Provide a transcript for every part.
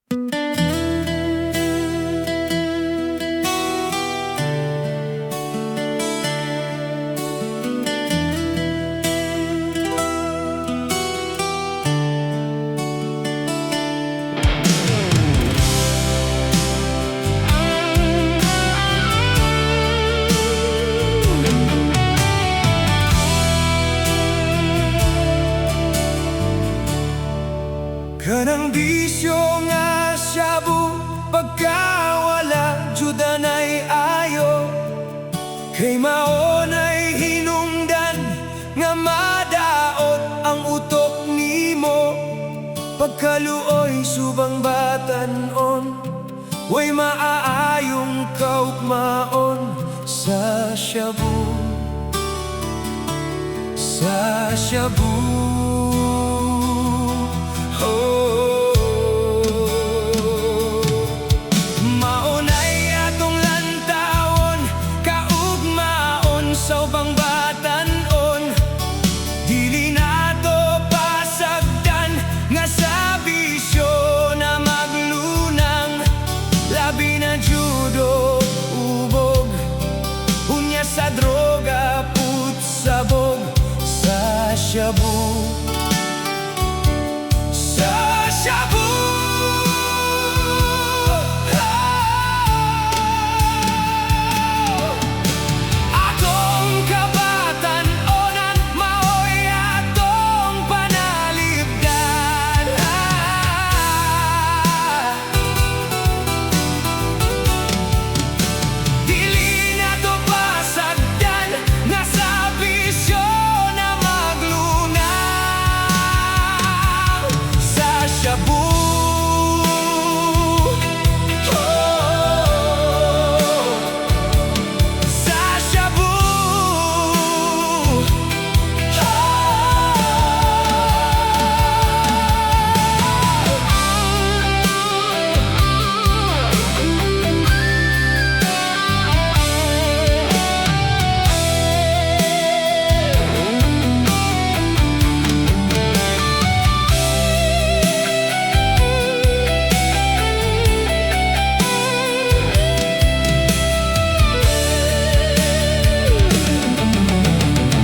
Kanang bisyo nga shabu, pagkawala juda na'y ayo. Kay maonay hinungdan nga madaot ang utok nimo. Pagkaluoy subang batanon, way maaayong kaugmaon sa shabu, sa shabu. Maunay atong lantawon, kaugmaon sa ubang batanon. Dili nato pasagdan nga sa bisyo na maglunang. Labi na judo, ubog, unya sa droga, putsabog, sa shabu, sa shabu. Atong kabatan-onan, maoy atong panalipdan. Dili nato pasagdan nga sa bisyo na maglunang. Sa shabu, sa shabu.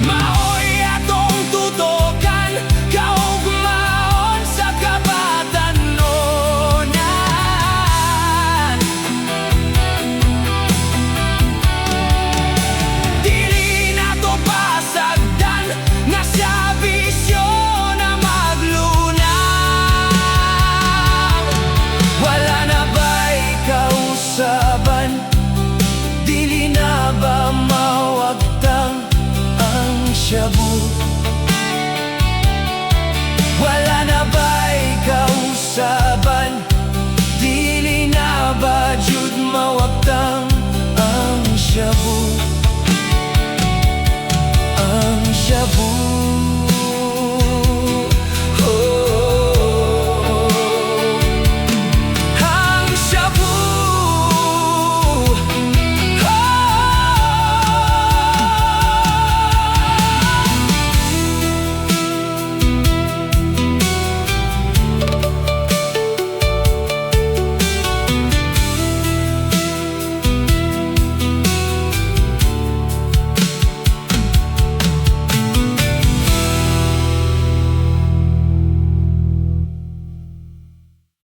Maoy atong tutokan, kaugmaon sa kabatanon. Dili nato pasagdan nga sa bisyo na maglunang. Wala na ba'y kausaban? Dili na ba mawagtang ang shabu? Wala na ba'y kausaban? Dili na ba jud mawagtang ang shabu? Ang shabu.